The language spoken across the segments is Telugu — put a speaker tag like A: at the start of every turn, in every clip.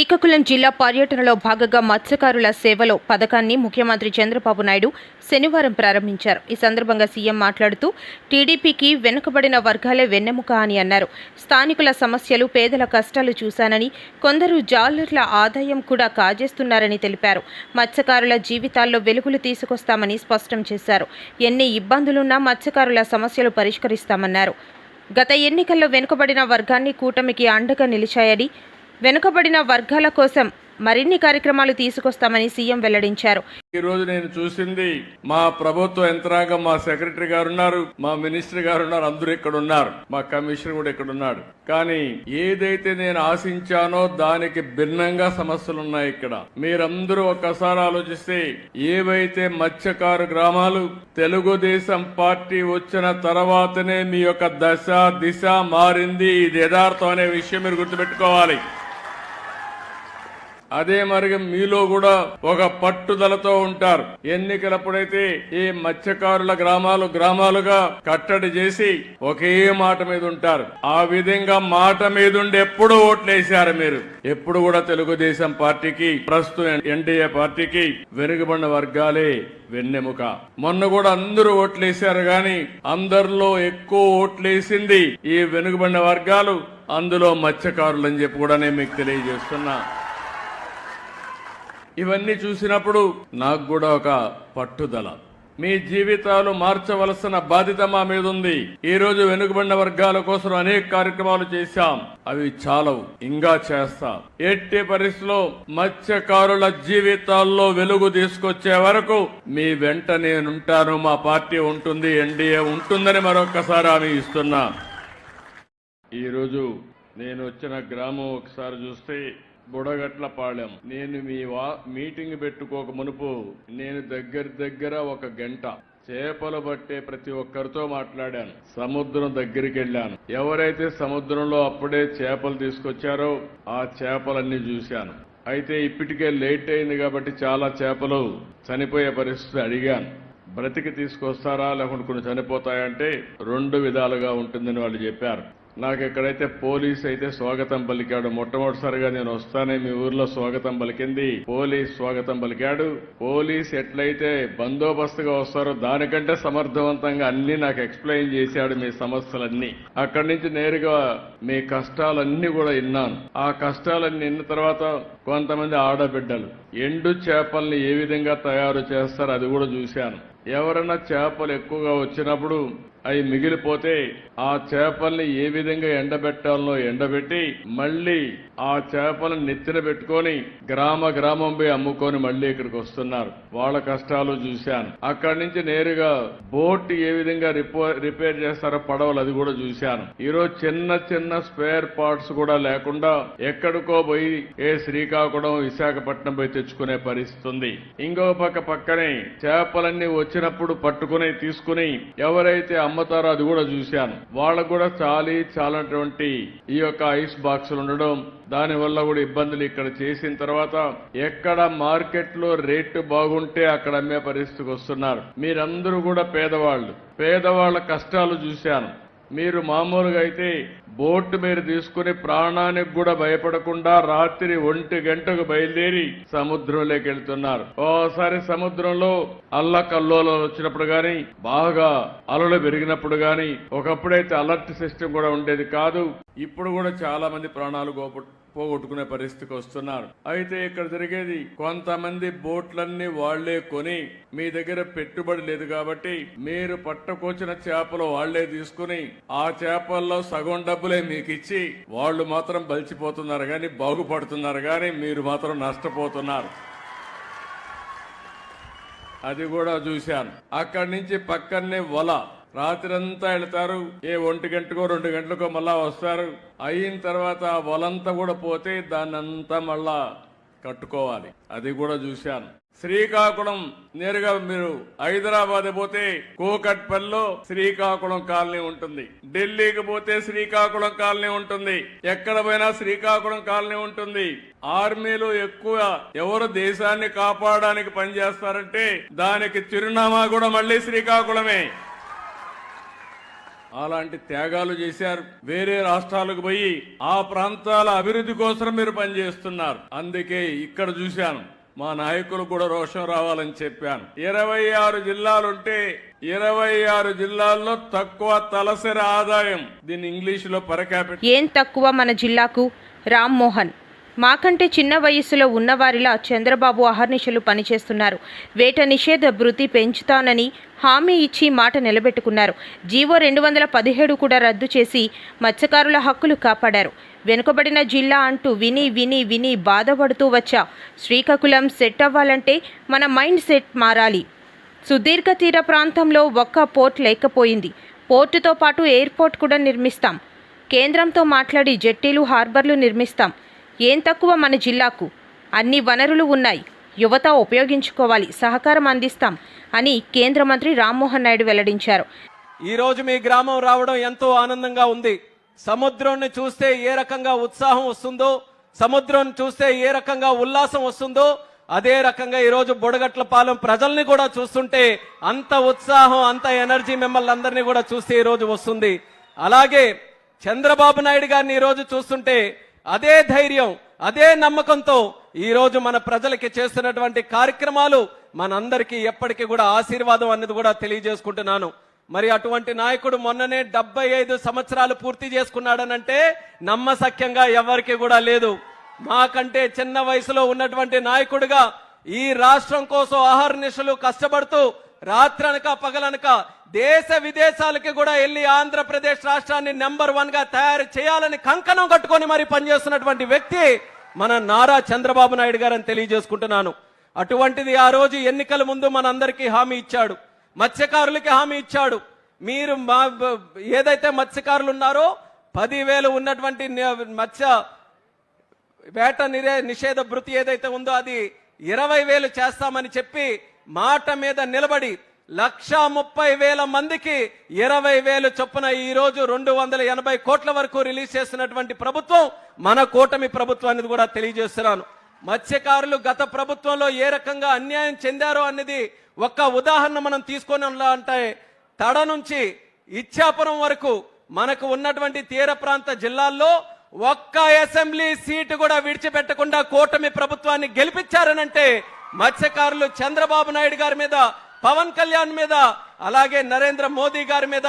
A: శ్రీకాకుళం జిల్లా పర్యటనలో భాగంగా మత్స్యకారుల సేవలో పథకాన్ని ముఖ్యమంత్రి చంద్రబాబు నాయుడు శనివారం ప్రారంభించారు. ఈ సందర్భంగా సీఎం మాట్లాడుతూ టీడీపీకి వెనుకబడిన వర్గాలే వెన్నెముక అని అన్నారు. స్థానికుల సమస్యలు, పేదల కష్టాలు చూశానని, కొందరు జాలర్ల ఆదాయం కూడా కాజేస్తున్నారని తెలిపారు. మత్స్యకారుల జీవితాల్లో వెలుగులు తీసుకొస్తామని స్పష్టం చేశారు. ఎన్ని ఇబ్బందులున్నా మత్స్యకారుల సమస్యలు పరిష్కరిస్తామన్నారు. గత ఎన్నికల్లో వెనుకబడిన వర్గాన్ని కూటమికి అండగా నిలిచాయని, వెనుకబడిన వర్గాల కోసం మరిన్ని కార్యక్రమాలు తీసుకొస్తామని సీఎం వెల్లడించారు.
B: ఈ రోజు నేను చూసింది మా ప్రభుత్వ యంత్రాంగం, మా సెక్రటరీ గారు ఉన్నారు, మా మినిస్టర్ గారు ఉన్నారు, అందరూ ఇక్కడ ఉన్నారు, మా కమిషనర్ కూడా ఇక్కడ ఉన్నాడు. కానీ ఏదైతే నేను ఆశించానో దానికి భిన్నంగా సమస్యలు ఉన్నాయి. ఇక్కడ మీరందరూ ఒక్కసారి ఆలోచిస్తే, ఏవైతే మత్స్యకారు గ్రామాలు తెలుగుదేశం పార్టీ వచ్చిన తర్వాతనే మీ యొక్క దశ దిశ మారింది. ఇది యథార్థం అనే విషయం మీరు గుర్తుపెట్టుకోవాలి. అదే మరి మీలో కూడా ఒక పట్టుదలతో ఉంటారు. ఎన్నికలప్పుడైతే ఈ మత్స్యకారుల గ్రామాలుగా కట్టడి చేసి ఒకే మాట మీద ఉంటారు. ఆ విధంగా మాట మీద ఉండి ఎప్పుడు ఓట్లేశారు మీరు. ఎప్పుడు కూడా తెలుగుదేశం పార్టీకి, ప్రస్తుతం ఎన్డీఏ పార్టీకి వెనుకబడిన వర్గాలే వెన్నెముక. మొన్న కూడా అందరూ ఓట్లేశారు, గాని అందరిలో ఎక్కువ ఓట్లేసింది ఈ వెనుకబడిన వర్గాలు, అందులో మత్స్యకారులు అని చెప్పి కూడా నేను మీకు తెలియజేస్తున్నా. ఇవన్నీ చూసినప్పుడు నాకు కూడా ఒక పట్టుదల. మీ జీవితాలు మార్చవలసిన బాధ్యత మా మీద ఉంది. ఈ రోజు వెనుకబడిన వర్గాల కోసం అనేక కార్యక్రమాలు చేశాం. అవి చాలవు, ఇంకా చేస్తాం. ఎట్టి పరిస్థితిలో మత్స్యకారుల జీవితాల్లో వెలుగు తీసుకొచ్చే వరకు మీ వెంట నేనుంటాను. మా పార్టీ ఉంటుంది, ఎన్డీఏ ఉంటుందని మరొక్కసారి హామీ ఇస్తున్నా. ఈరోజు నేను వచ్చిన గ్రామం ఒకసారి చూస్తే బుడగట్లపాళెం. నేను మీ మీటింగ్ పెట్టుకోక మునుపు నేను దగ్గర ఒక గంట చేపలు పట్టే ప్రతి ఒక్కరితో మాట్లాడాను. సముద్రం దగ్గరికి వెళ్ళాను. ఎవరైతే సముద్రంలో అప్పుడే చేపలు తీసుకొచ్చారో ఆ చేపలన్నీ చూశాను. అయితే ఇప్పటికే లేట్ అయింది కాబట్టి చాలా చేపలు చనిపోయే పరిస్థితి. అడిగాను, బ్రతికి తీసుకొస్తారా లేకుంటే కొన్ని చనిపోతాయంటే 2 విధాలుగా ఉంటుందని వాళ్ళు చెప్పారు. నాకు ఎక్కడైతే పోలీస్ అయితే స్వాగతం పలికాడు. మొట్టమొదటిసారిగా నేను వస్తానే మీ ఊర్లో స్వాగతం పలికింది పోలీస్ స్వాగతం పలికాడు. పోలీస్ ఎట్లయితే బందోబస్తుగా వస్తారో దానికంటే సమర్థవంతంగా అన్ని నాకు ఎక్స్ప్లెయిన్ చేశాడు, మీ సమస్యలన్నీ. అక్కడి నుంచి నేరుగా మీ కష్టాలన్నీ కూడా విన్నాను. ఆ కష్టాలన్నీ విన్న తర్వాత కొంతమంది ఆడబిడ్డలు ఎండు చేపల్ని ఏ విధంగా తయారు చేస్తారో అది కూడా చూశాను. ఎవరైనా చేపలు ఎక్కువగా వచ్చినప్పుడు అవి మిగిలిపోతే ఆ చేపల్ని ఏ విధంగా ఎండబెట్టాలనో ఎండబెట్టి మళ్లీ ఆ చేపలను నెత్తిన పెట్టుకొని గ్రామం పోయి అమ్ముకొని మళ్లీ ఇక్కడికి వస్తున్నారు. వాళ్ళ కష్టాలు చూశాను. అక్కడి నుంచి నేరుగా బోట్ ఏ విధంగా రిపేర్ చేస్తారో పడవలు, అది కూడా చూశాను. ఈరోజు చిన్న స్పేర్ పార్ట్స్ కూడా లేకుండా ఎక్కడికో పోయి శ్రీకాకుళం, విశాఖపట్నం పోయి తెచ్చుకునే పరిస్థితి ఉంది. ఇంకో పక్కనే చేపలన్నీ వచ్చినప్పుడు పట్టుకుని తీసుకుని ఎవరైతే అమ్ముతారో అది కూడా చూశాను. వాళ్ళకు కూడా చాలటువంటి ఈ యొక్క ఐస్ బాక్సులు ఉండడం, దానివల్ల కూడా ఇబ్బందులు. ఇక్కడ చేసిన తర్వాత ఎక్కడ మార్కెట్లో రేటు బాగుంటే అక్కడ అమ్మే పరిస్థితికి వస్తున్నారు. మీరందరూ కూడా పేదవాళ్ల కష్టాలు చూశాను. మీరు మామూలుగా అయితే బోటు మీరు తీసుకుని ప్రాణానికి కూడా భయపడకుండా రాత్రి 1 గంటకు బయలుదేరి సముద్రంలోకి వెళ్తున్నారు. ఓసారి సముద్రంలో అల్లకల్లోలాలు వచ్చినప్పుడు గాని, బాగా అలలు పెరిగినప్పుడు గాని, ఒకప్పుడైతే అలర్ట్ సిస్టమ్ కూడా ఉండేది కాదు. ఇప్పుడు కూడా చాలా మంది ప్రాణాలు పోగొట్టుకునే పరిస్థితికి వస్తున్నారు. అయితే ఇక్కడ జరిగేది, కొంతమంది బోట్లన్నీ వాళ్లే కొని, మీ దగ్గర పెట్టుబడి లేదు కాబట్టి మీరు పట్టుకొచ్చిన చేపలు వాళ్లే తీసుకుని ఆ చేపల్లో సగం డబ్బులే మీకు ఇచ్చి వాళ్ళు మాత్రం బలిచిపోతున్నారు కానీ, బాగుపడుతున్నారు కానీ మీరు మాత్రం నష్టపోతున్నారు. అది కూడా చూశాను. అక్కడి నుంచి పక్కనే వల రాత్రంతా వెళ్తారు. 1 గంటకో 2 గంటలకో మళ్ళా వస్తారు. అయిన తర్వాత ఆ వలంతా కూడా పోతే దాన్నంతా మళ్ళా కట్టుకోవాలి. అది కూడా చూశాను. శ్రీకాకుళం నేరుగా మీరు హైదరాబాద్ పోతే కూకట్పల్లిలో శ్రీకాకుళం కాలనీ ఉంటుంది. ఢిల్లీకి పోతే శ్రీకాకుళం కాలనీ ఉంటుంది. ఎక్కడ పోయినా శ్రీకాకుళం కాలనీ ఉంటుంది. ఆర్మీలో ఎక్కువ ఎవరు దేశాన్ని కాపాడడానికి పనిచేస్తారంటే దానికి చిరునామా కూడా మళ్లీ శ్రీకాకుళమే. అలాంటి త్యాగాలు చేశారు. వేరే రాష్ట్రాలకు పోయి ఆ ప్రాంతాల అభివృద్ధి కోసం మీరు పనిచేస్తున్నారు. అందుకే ఇక్కడ చూశాను, మా నాయకులు కూడా రోషం రావాలని చెప్పాను. 26 జిల్లాలుంటే 26 జిల్లాల్లో తక్కువ తలసరి ఆదాయం, దీన్ని ఇంగ్లీషులో పర్ క్యాపిటల్.
A: ఏం తక్కువ మన జిల్లాకు? రామ్మోహన్. మాకంటే చిన్న వయస్సులో ఉన్నవారిలా చంద్రబాబు అహర్నిశలు పనిచేస్తున్నారు. వేట నిషేధ భృతి పెంచుతానని హామీ ఇచ్చి మాట నిలబెట్టుకున్నారు. జీవో 217 కూడా రద్దు చేసి మత్స్యకారుల హక్కులు కాపాడారు. వెనుకబడిన జిల్లా అంటూ విని విని విని బాధపడుతూ వచ్చా. శ్రీకాకుళం సెట్ అవ్వాలంటే మన మైండ్ సెట్ మారాలి. సుదీర్ఘ తీర ప్రాంతంలో ఒక్క పోర్ట్ లేకపోయింది. పోర్టుతో పాటు ఎయిర్పోర్ట్ కూడా నిర్మిస్తాం. కేంద్రంతో మాట్లాడి జెట్టీలు, హార్బర్లు నిర్మిస్తాం. ఏం తక్కువ మన జిల్లాకు? అన్ని వనరులు ఉన్నాయి. యువత ఉపయోగించుకోవాలి. సహకారం అందిస్తాం అని కేంద్ర మంత్రి రామ్మోహన్ నాయుడు వెల్లడించారు.
C: ఈరోజు మీ గ్రామం రావడం ఎంతో ఆనందంగా ఉంది. సముద్రాన్ని చూస్తే ఏ రకంగా ఉత్సాహం వస్తుందో, సముద్రం చూస్తే ఏ రకంగా ఉల్లాసం వస్తుందో, అదే రకంగా ఈరోజు బుడగట్లపాలెం ప్రజల్ని కూడా చూస్తుంటే అంత ఉత్సాహం, అంత ఎనర్జీ మిమ్మల్ని అందరినీ కూడా చూస్తే ఈరోజు వస్తుంది. అలాగే చంద్రబాబు నాయుడు గారిని ఈరోజు చూస్తుంటే అదే ధైర్యం, అదే నమ్మకంతో ఈరోజు మన ప్రజలకి చేస్తున్నటువంటి కార్యక్రమాలు మనందరికీ ఎప్పటికీ కూడా ఆశీర్వాదం అనేది కూడా తెలియజేసుకుంటున్నాను. మరి అటువంటి నాయకుడు మొన్ననే 75 సంవత్సరాలు పూర్తి చేసుకున్నాడనంటే నమ్మశక్యంగా ఎవరికి కూడా లేదు. మాకంటే చిన్న వయసులో ఉన్నటువంటి నాయకుడిగా ఈ రాష్ట్రం కోసం అహర్నిశలు కష్టపడుతూ రాత్రనక పగలనక దేశ విదేశాలకి కూడా వెళ్ళి ఆంధ్రప్రదేశ్ రాష్ట్రాన్ని నెంబర్ 1 గా తయారు చేయాలని కంకణం కట్టుకొని మరి పనిచేస్తున్నటువంటి వ్యక్తి మన నారా చంద్రబాబు నాయుడు గారని తెలియజేసుకుంటున్నాను. అటువంటిది ఆ రోజు ఎన్నికల ముందు మనందరికీ హామీ ఇచ్చాడు, మత్స్యకారులకి హామీ ఇచ్చాడు. మీరు ఏదైతే మత్స్యకారులు ఉన్నారో 10,000 ఉన్నటువంటి మత్స్య వేట నిషేధ భృతి ఏదైతే ఉందో అది 20,000 చేస్తామని చెప్పి మాట మీద నిలబడి 1,30,000 మందికి 20,000 చొప్పున ఈ రోజు 280 కోట్ల వరకు రిలీజ్ చేసినటువంటి ప్రభుత్వం మన కూటమి ప్రభుత్వం అనేది కూడా తెలియజేస్తున్నాను. మత్స్యకారులు గత ప్రభుత్వంలో ఏ రకంగా అన్యాయం చెందారో అనేది ఒక్క ఉదాహరణ మనం తీసుకొని అంటే తడ నుంచి ఇచ్చాపురం వరకు మనకు ఉన్నటువంటి తీర ప్రాంత జిల్లాల్లో ఒక్క అసెంబ్లీ సీటు కూడా విడిచిపెట్టకుండా కూటమి ప్రభుత్వాన్ని గెలిపించారనంటే మత్స్యకారులు చంద్రబాబు నాయుడు గారి మీద, పవన్ కళ్యాణ్ మీద, అలాగే నరేంద్ర మోదీ గారి మీద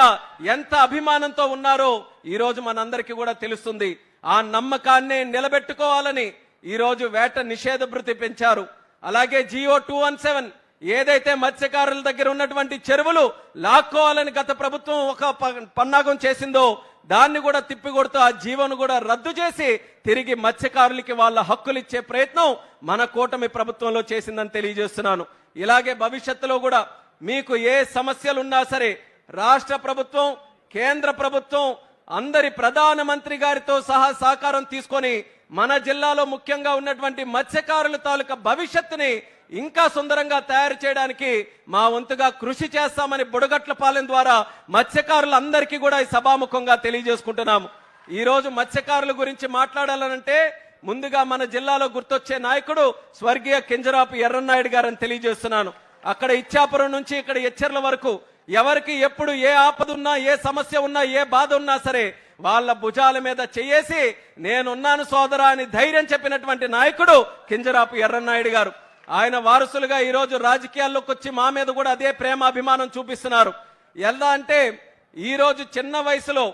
C: ఎంత అభిమానంతో ఉన్నారో ఈ రోజు మనందరికీ కూడా తెలుస్తుంది. ఆ నమ్మకాన్ని నిలబెట్టుకోవాలని ఈ రోజు వేట నిషేధ భృతి పెంచారు. అలాగే జియో 217 ఏదైతే మత్స్యకారుల దగ్గర ఉన్నటువంటి చెరువులు లాక్కోవాలని గత ప్రభుత్వం ఒక పన్నాగం చేసిందో దాన్ని కూడా తిప్పికొడుతూ ఆ జీవోను కూడా రద్దు చేసి తిరిగి మత్స్యకారులకి వాళ్ళ హక్కులు ఇచ్చే ప్రయత్నం మన కూటమి ప్రభుత్వంలో చేసిందని తెలియజేస్తున్నాను. ఇలాగే భవిష్యత్తులో కూడా మీకు ఏ సమస్యలున్నా సరే రాష్ట్ర ప్రభుత్వం, కేంద్ర ప్రభుత్వం అందరి ప్రధానమంత్రి గారితో సహా సహకారం తీసుకొని మన జిల్లాలో ముఖ్యంగా ఉన్నటువంటి మత్స్యకారుల తాలూకా భవిష్యత్తుని ఇంకా సుందరంగా తయారు చేయడానికి మా వంతుగా కృషి చేస్తామని బుడగట్లపాలెం ద్వారా మత్స్యకారులందరికీ కూడా ఈ సభాముఖంగా తెలియజేసుకుంటున్నాము. ఈ రోజు మత్స్యకారుల గురించి మాట్లాడాలనంటే ముందుగా మన జిల్లాలో గుర్తొచ్చే నాయకుడు స్వర్గీయ కింజరాపు ఎర్రన్నాయుడు గారని తెలియజేస్తున్నాను. అక్కడ ఇచ్చాపురం నుంచి ఇక్కడ ఎచ్చెర్ల వరకు ఎవరికి ఎప్పుడు ఏ ఆపద ఉన్నా, ఏ సమస్య ఉన్నా, ఏ బాధ ఉన్నా సరే వాళ్ళ భుజాల మీద చేయేసి నేనున్నాను సోదరా అని ధైర్యం చెప్పినటువంటి నాయకుడు కింజరాపు ఎర్రన్నాయుడు గారు. ఆయన వారసులుగా ఈ రోజు రాజకీయాల్లోకి వచ్చి మా మీద కూడా అదే ప్రేమ అభిమానం చూపిస్తున్నారు. ఎలా అంటే ఈ రోజు చిన్న వయసులో,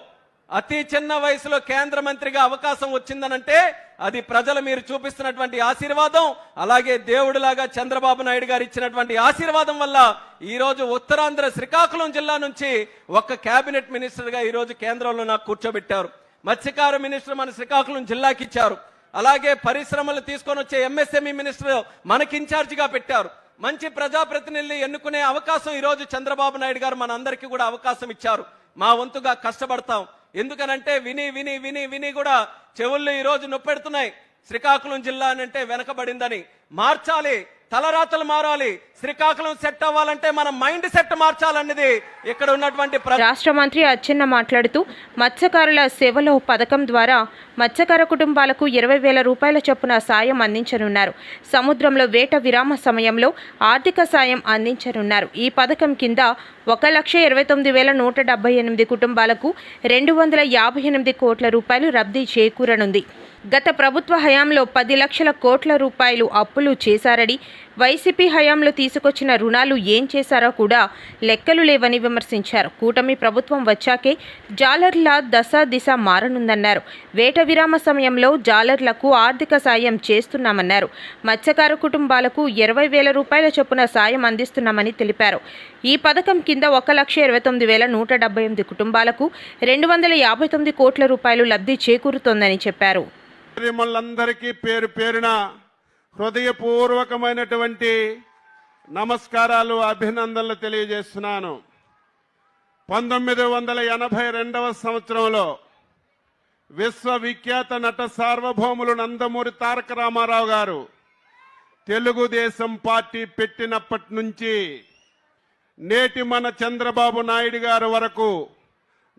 C: అతి చిన్న వయసులో కేంద్ర మంత్రిగా అవకాశం వచ్చిందనంటే అది ప్రజలు మీరు చూపిస్తున్నటువంటి ఆశీర్వాదం, అలాగే దేవుడిలాగా చంద్రబాబు నాయుడు గారు ఇచ్చినటువంటి ఆశీర్వాదం వల్ల ఈ రోజు ఉత్తరాంధ్ర శ్రీకాకుళం జిల్లా నుంచి ఒక కేబినెట్ మినిస్టర్ గా ఈ రోజు కేంద్రంలో నాకు కూర్చోబెట్టారు. మత్స్యకార మినిస్టర్ మన శ్రీకాకుళం జిల్లాకి ఇచ్చారు. అలాగే పరిశ్రమలు తీసుకొని వచ్చే ఎంఎస్ఎంఈ మినిస్టర్ మనకి ఇన్ఛార్జిగా పెట్టారు. మంచి ప్రజాప్రతినిధులు ఎన్నుకునే అవకాశం ఈ రోజు చంద్రబాబు నాయుడు గారు మన అందరికీ కూడా అవకాశం ఇచ్చారు. మా వంతుగా కష్టపడతాం. ఎందుకనంటే విని విని విని విని కూడా చెవుళ్ళు ఈ రోజు నొప్పెడుతున్నాయి. శ్రీకాకుళం జిల్లా అంటే వెనకబడిందని మార్చాలి, తలరాతలు మారాలి. శ్రీకాకుళం సెట్ అవ్వాలంటే మన మైండ్ సెట్ మార్చాలన్నది ఇక్కడ ఉన్నటువంటి
A: రాష్ట్ర మంత్రి అచ్చెన్న మాట్లాడుతూ మత్స్యకారుల సేవలో పథకం ద్వారా మత్స్యకార కుటుంబాలకు 20,000 రూపాయల చొప్పున సాయం అందించనున్నారు. సముద్రంలో వేట విరామ సమయంలో ఆర్థిక సాయం అందించనున్నారు. ఈ పథకం కింద 1,29,178 కుటుంబాలకు 258 కోట్ల రూపాయలు లబ్ధి చేకూరనుంది. గత ప్రభుత్వ హయాంలో 10 లక్షల కోట్ల రూపాయలు అప్పులు చేశారని, వైసీపీ హయాంలో తీసుకొచ్చిన రుణాలు ఏం చేశారో కూడా లెక్కలు లేవని విమర్శించారు. కూటమి ప్రభుత్వం వచ్చాకే జాలర్ల దశ దిశ మారనుందన్నారు. వేట విరామ సమయంలో జాలర్లకు ఆర్థిక సాయం చేస్తున్నామన్నారు. మత్స్యకార కుటుంబాలకు 20,000 రూపాయల చొప్పున సాయం అందిస్తున్నామని తెలిపారు. ఈ పథకం కింద 1,29,178 కుటుంబాలకు 259 కోట్ల రూపాయలు లబ్ధి చేకూరుతోందని చెప్పారు.
D: మిమ్మల్ందరికీ పేరు పేరున హృదయపూర్వకమైనటువంటి నమస్కారాలు, అభినందనలు తెలియజేస్తున్నాను. 1982వ సంవత్సరంలో విశ్వవిఖ్యాత నట సార్వభౌములు నందమూరి తారక రామారావు గారు తెలుగుదేశం పార్టీ పెట్టినప్పటి నుంచి నేటి మన చంద్రబాబు నాయుడు గారి వరకు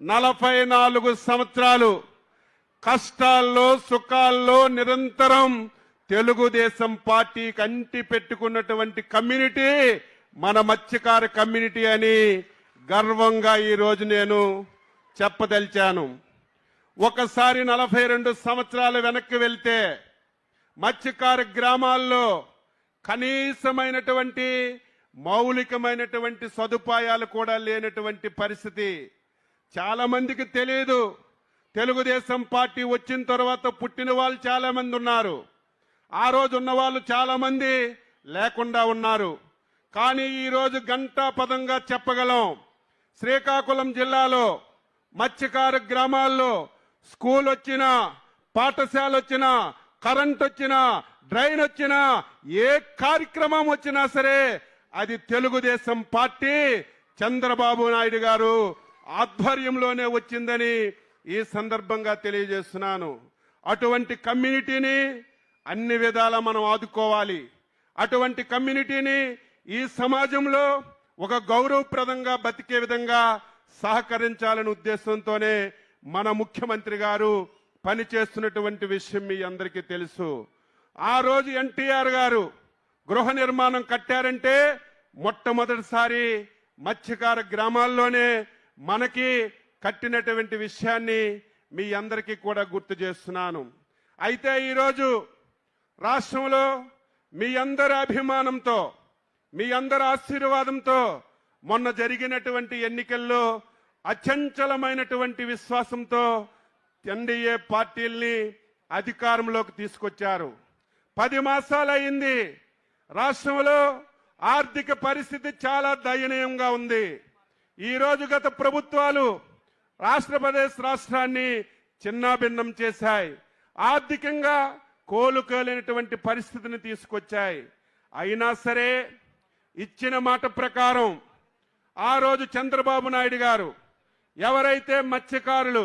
D: 44 సంవత్సరాలు కష్టాల్లో సుఖాల్లో నిరంతరం తెలుగుదేశం పార్టీకి అంటి పెట్టుకున్నటువంటి కమ్యూనిటీ మన మత్స్యకార కమ్యూనిటీ అని గర్వంగా ఈరోజు నేను చెప్పదలిచాను. ఒకసారి 42 సంవత్సరాలు వెనక్కి వెళ్తే మత్స్యకార గ్రామాల్లో కనీసమైనటువంటి మౌలికమైనటువంటి సదుపాయాలు కూడా లేనటువంటి పరిస్థితి. చాలా మందికి తెలియదు. తెలుగుదేశం పార్టీ వచ్చిన తర్వాత పుట్టిన వాళ్ళు చాలా మంది ఉన్నారు. ఆ రోజు ఉన్న వాళ్ళు చాలా మంది లేకుండా ఉన్నారు. కానీ ఈరోజు గంటా పదంగా చెప్పగలం, శ్రీకాకుళం జిల్లాలో మత్స్యకార గ్రామాల్లో స్కూల్ వచ్చినా, పాఠశాల వచ్చినా, కరెంట్ వచ్చినా, డ్రైన్ వచ్చినా, ఏ కార్యక్రమం వచ్చినా సరే అది తెలుగుదేశం పార్టీ చంద్రబాబు నాయుడు గారు ఆధ్వర్యంలోనే వచ్చిందని ఈ సందర్భంగా తెలియజేస్తున్నాను. అటువంటి కమ్యూనిటీని అన్ని విధాలా మనం ఆదుకోవాలి. అటువంటి కమ్యూనిటీని ఈ సమాజంలో ఒక గౌరవప్రదంగా బతికే విధంగా సహకరించాలనే ఉద్దేశంతోనే మన ముఖ్యమంత్రి గారు పనిచేస్తున్నటువంటి విషయం మీ అందరికీ తెలుసు. ఆ రోజు ఎన్టీఆర్ గారు గృహ నిర్మాణం కట్టారంటే మొట్టమొదటిసారి మత్స్యకార గ్రామాల్లోనే మనకి కట్టినటువంటి విషయాన్ని మీ అందరికీ కూడా గుర్తు చేస్తున్నాను. అయితే ఈరోజు రాష్ట్రంలో మీ అందరి అభిమానంతో, మీ అందరి ఆశీర్వాదంతో మొన్న జరిగినటువంటి ఎన్నికల్లో అచంచలమైనటువంటి విశ్వాసంతో ఎన్డీఏ పార్టీల్ని అధికారంలోకి తీసుకొచ్చారు. 10 మాసాలయ్యింది. రాష్ట్రంలో ఆర్థిక పరిస్థితి చాలా దయనీయంగా ఉంది. ఈరోజు గత ప్రభుత్వాలు ఆంధ్రప్రదేశ్ రాష్ట్రాన్ని చిన్నాభిన్నం చేశాయి. ఆర్థికంగా కోలుకోలేనటువంటి పరిస్థితిని తీసుకొచ్చాయి. అయినా సరే ఇచ్చిన మాట ప్రకారం ఆ రోజు చంద్రబాబు నాయుడు గారు ఎవరైతే మత్స్యకారులు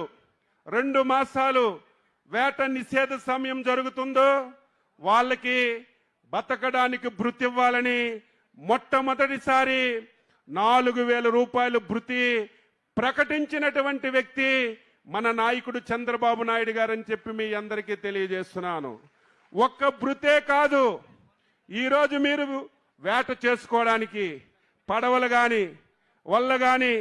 D: 2 మాసాలు వేట నిషేధ సమయం జరుగుతుందో వాళ్ళకి బతకడానికి భృతి ఇవ్వాలని మొట్టమొదటిసారి 4,000 రూపాయలు భృతి ప్రకటించినటువంటి వ్యక్తి మన నాయకుడు చంద్రబాబు నాయుడు గారని చెప్పి మీ అందరికీ తెలియజేస్తున్నాను. ఒక్క భృతే కాదు, ఈరోజు మీరు వేట చేసుకోవడానికి పడవలు కానీ వల్ల కానీ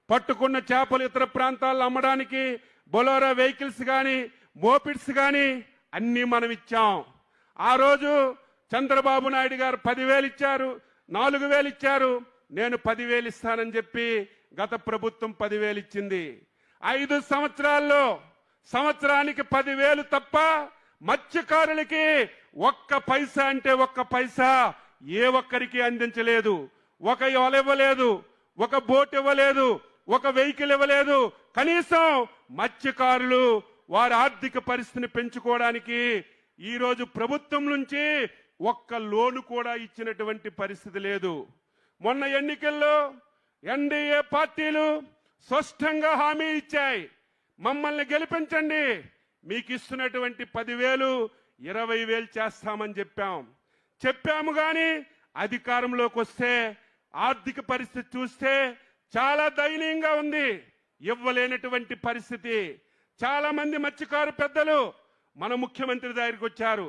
D: పట్టుకున్న చేపలు ఇతర ప్రాంతాల్లో అమ్మడానికి బొలోరా వెహికల్స్ కానీ మోపిడ్స్ కానీ అన్నీ మనం ఇచ్చాం. ఆ రోజు చంద్రబాబు నాయుడు గారు 10,000 ఇచ్చారు, 4,000 ఇచ్చారు. నేను 10,000 ఇస్తానని చెప్పి గత ప్రభుత్వం 10,000 ఇచ్చింది. 5 సంవత్సరాల్లో సంవత్సరానికి 10,000 తప్ప మత్స్యకారులకి ఒక్క పైసా అంటే ఒక్క పైసా ఏ ఒక్కరికి అందించలేదు. ఒక వల ఇవ్వలేదు, ఒక బోట్ ఇవ్వలేదు, ఒక వెహికల్ ఇవ్వలేదు. కనీసం మత్స్యకారులు వారి ఆర్థిక పరిస్థితిని పెంచుకోవడానికి ఈరోజు ప్రభుత్వం నుంచి ఒక్క లోను కూడా ఇచ్చినటువంటి పరిస్థితి లేదు. మొన్న ఎన్నికల్లో ఎన్డీఏ పార్టీలు స్పష్టంగా హామీ ఇచ్చాయి, మమ్మల్ని గెలిపించండి, మీకు ఇస్తున్నటువంటి 10,000 20,000 చేస్తామని చెప్పాము కానీ అధికారంలోకి వస్తే ఆర్థిక పరిస్థితి చూస్తే చాలా దయనీయంగా ఉంది. ఇవ్వలేనటువంటి పరిస్థితి. చాలా మంది మత్స్యకారు పెద్దలు మన ముఖ్యమంత్రి దగ్గరికి వచ్చారు.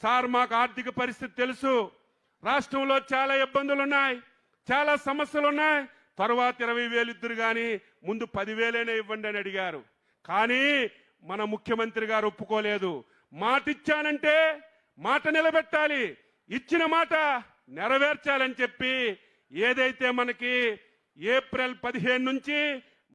D: సార్, మాకు ఆర్థిక పరిస్థితి తెలుసు, రాష్ట్రంలో చాలా ఇబ్బందులు ఉన్నాయి, చాలా సమస్యలు ఉన్నాయి, తరువాత 20,000 ఇద్దరు కానీ ముందు 10,000 ఇవ్వండి అని అడిగారు. కానీ మన ముఖ్యమంత్రి గారు ఒప్పుకోలేదు. మాట ఇచ్చానంటే మాట నిలబెట్టాలి, ఇచ్చిన మాట నెరవేర్చాలని చెప్పి ఏదైతే మనకి ఏప్రిల్ 15 నుంచి